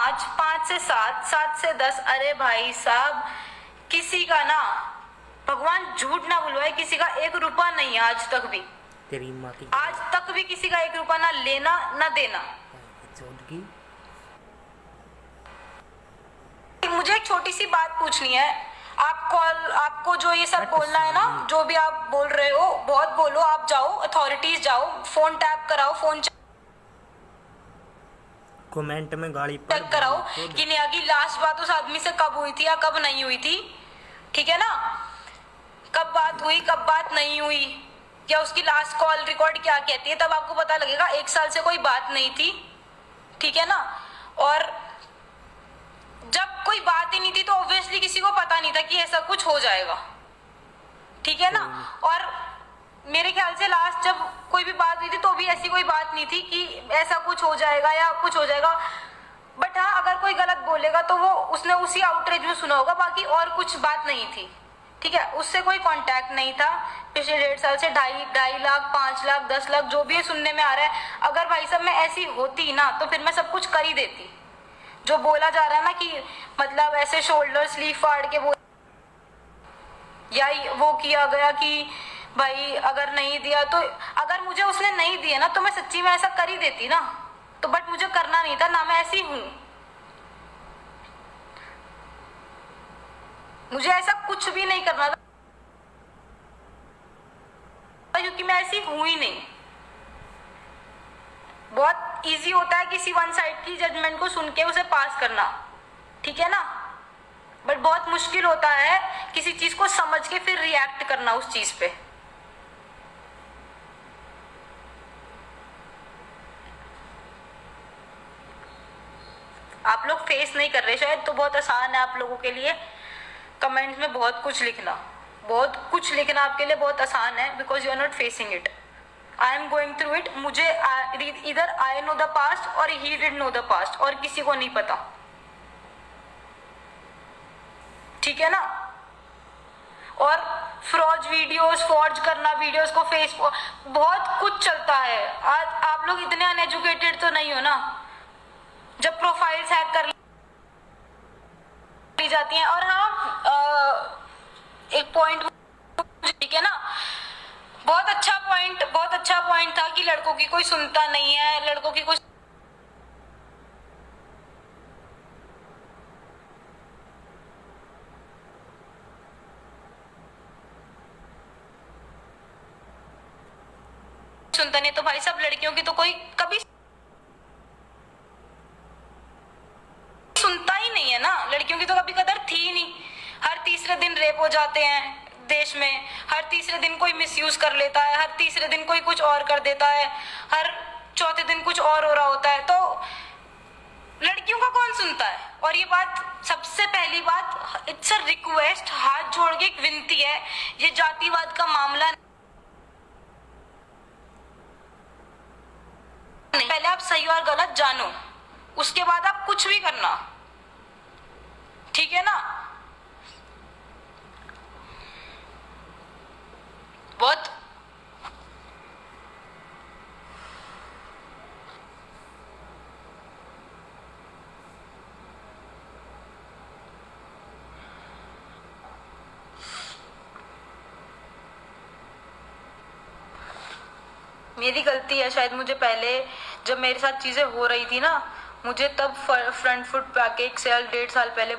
5, 5 से 7, 7 से 10। अरे भाई साहब, किसी का ना, भगवान झूठ ना बुलवाए, किसी का 1 रुपया नहीं है आज तक भी। तेरी माँ की आज तक भी किसी का 1 रुपया ना लेना ना देना। मुझे एक छोटी सी बात पूछनी है। आपको जो ये सब बोलना है ना, जो भी आप बोल रहे हो, बहुत बोलो। आप जाओ, अथॉरिटीज जाओ, फोन टैप कराओ, फोन कमेंट में गाड़ी चेक कराओ कि नेहा की लास्ट बात उस आदमी से कब हुई थी या कब नहीं हुई थी। ठीक है ना, कब बात हुई, कब बात नहीं हुई, या उसकी लास्ट कॉल रिकॉर्ड क्या कहती है, तब आपको पता लगेगा। 1 साल से कोई बात नहीं थी, ठीक है ना। और जब कोई बात ही नहीं थी तो ऑब्वियसली किसी को पता नहीं था कि ऐसा कुछ हो जाएगा, ठीक है ना। और मेरे ख्याल से लास्ट जब कोई भी बात हुई थी तो भी ऐसी कोई बात नहीं थी कि ऐसा कुछ हो जाएगा या कुछ हो जाएगा। बट हाँ, अगर कोई गलत बोलेगा तो वो उसने उसी आउटरीच में सुना होगा, बाकी और कुछ बात नहीं थी, ठीक है। उससे कोई कांटेक्ट नहीं था पिछले 1.5 साल से। 2.5 लाख, 5 लाख, 10 लाख, जो भी ये सुनने में आ रहा है। अगर भाई साहब मैं ऐसी होती ना तो फिर मैं सब कुछ कर ही देती। जो बोला जा रहा है ना कि मतलब ऐसे शोल्डर स्लीव फाड़ के वो, या वो किया गया कि भाई अगर नहीं दिया तो, अगर मुझे उसने नहीं दिया ना तो मैं सच्ची में ऐसा कर ही देती ना। तो बट मुझे करना नहीं था ना, मैं ऐसी हूं। मुझे ऐसा कुछ भी नहीं करना था क्योंकि मैं ऐसी हूं ही नहीं। बहुत इजी होता है किसी वन साइड की जजमेंट को सुन के उसे पास करना, ठीक है ना। बट बहुत मुश्किल होता है किसी चीज को समझ के फिर रिएक्ट करना उस चीज पे। आप लोग फेस नहीं कर रहे शायद, तो बहुत आसान है आप लोगों के लिए कमेंट्स में बहुत कुछ लिखना आपके लिए बहुत आसान है, because you are not facing it. I am going through it. मुझे इधर आई नो द पास्ट और he did know the past, और किसी को नहीं पता, ठीक है ना। और फॉर्ज करना वीडियोस को फेसबुक, बहुत कुछ चलता है। आज आप लोग इतने अनएजुकेटेड तो नहीं हो ना, जब प्रोफाइल्स हैक कर ली जाती हैं। और हाँ, एक पॉइंट, ठीक है ना, बहुत अच्छा पॉइंट था कि लड़कों की कोई सुनता नहीं है, लड़कों की कोई सुनता नहीं। तो भाई साहब, लड़कियों की तो कोई कभी सुनता ही नहीं है ना, लड़कियों की तो कभी कदर थी ही नहीं। हर तीसरे दिन रेप हो जाते हैं देश में, हर तीसरे दिन कोई मिसयूज कर लेता है, हर तीसरे दिन कोई कुछ और कर देता है, हर चौथे दिन कुछ और हो रहा होता है। तो लड़कियों का कौन सुनता है। और ये बात, सबसे पहली बात, इट्स अ रिक्वेस्ट, हाथ जोड़ के एक विनती है, ये जातिवाद का मामला नहीं। पहले आप सही और गलत जानो, उसके बाद आप कुछ भी करना, ठीक है ना। बहुत मेरी गलती है शायद। मुझे पहले जब मेरे साथ चीजें हो रही थी ना, मुझे तब फ्रंट फुट पे आके 1.5 साल पहले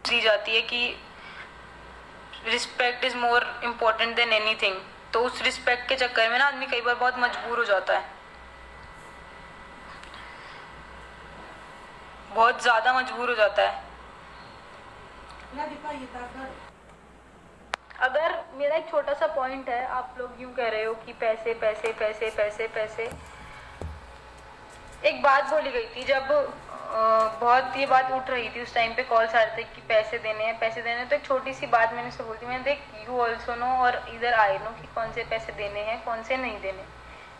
दी जाती है कि respect is more important than anything. तो उस रिस्पेक्ट के चक्कर में ना आदमी कई बार बहुत मजबूर हो जाता है, बहुत ज्यादा मजबूर हो जाता है। अगर मेरा एक छोटा सा पॉइंट है, आप लोग यूं कह रहे हो कि पैसे पैसे पैसे पैसे पैसे, एक बात बोली गई थी जब बहुत ये बात उठ रही थी, उस टाइम पे कॉल्स आ रहे थे कि पैसे देने हैं पैसे देने हैं। तो एक छोटी सी बात मैंने उससे बोलती, मैंने देख, यू ऑल्सो नो और इधर आई नो कि कौन से पैसे देने हैं कौन से नहीं देने,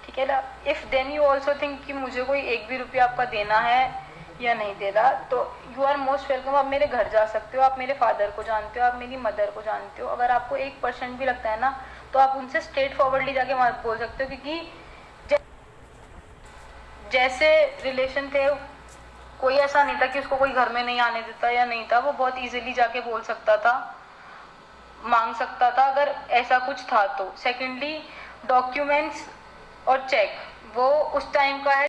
ठीक है ना। If then you also think कि मुझे कोई 1 भी रुपया आपका देना है या नहीं दे रहा, तो यू आर मोस्ट वेलकम। आप मेरे घर जा सकते हो, आप मेरे फादर को जानते हो, आप मेरी मदर को जानते हो। अगर आपको 1% भी लगता है ना, तो आप उनसे स्ट्रेट फॉरवर्डली जाके बोल सकते हो, क्योंकि जैसे रिलेशन थे, कोई ऐसा नहीं था कि उसको कोई घर में नहीं आने देता या नहीं था, वो बहुत इजीली जाके बोल सकता था, मांग सकता था अगर ऐसा कुछ था तो। सेकेंडली डॉक्यूमेंट्स और चेक वो उस टाइम का है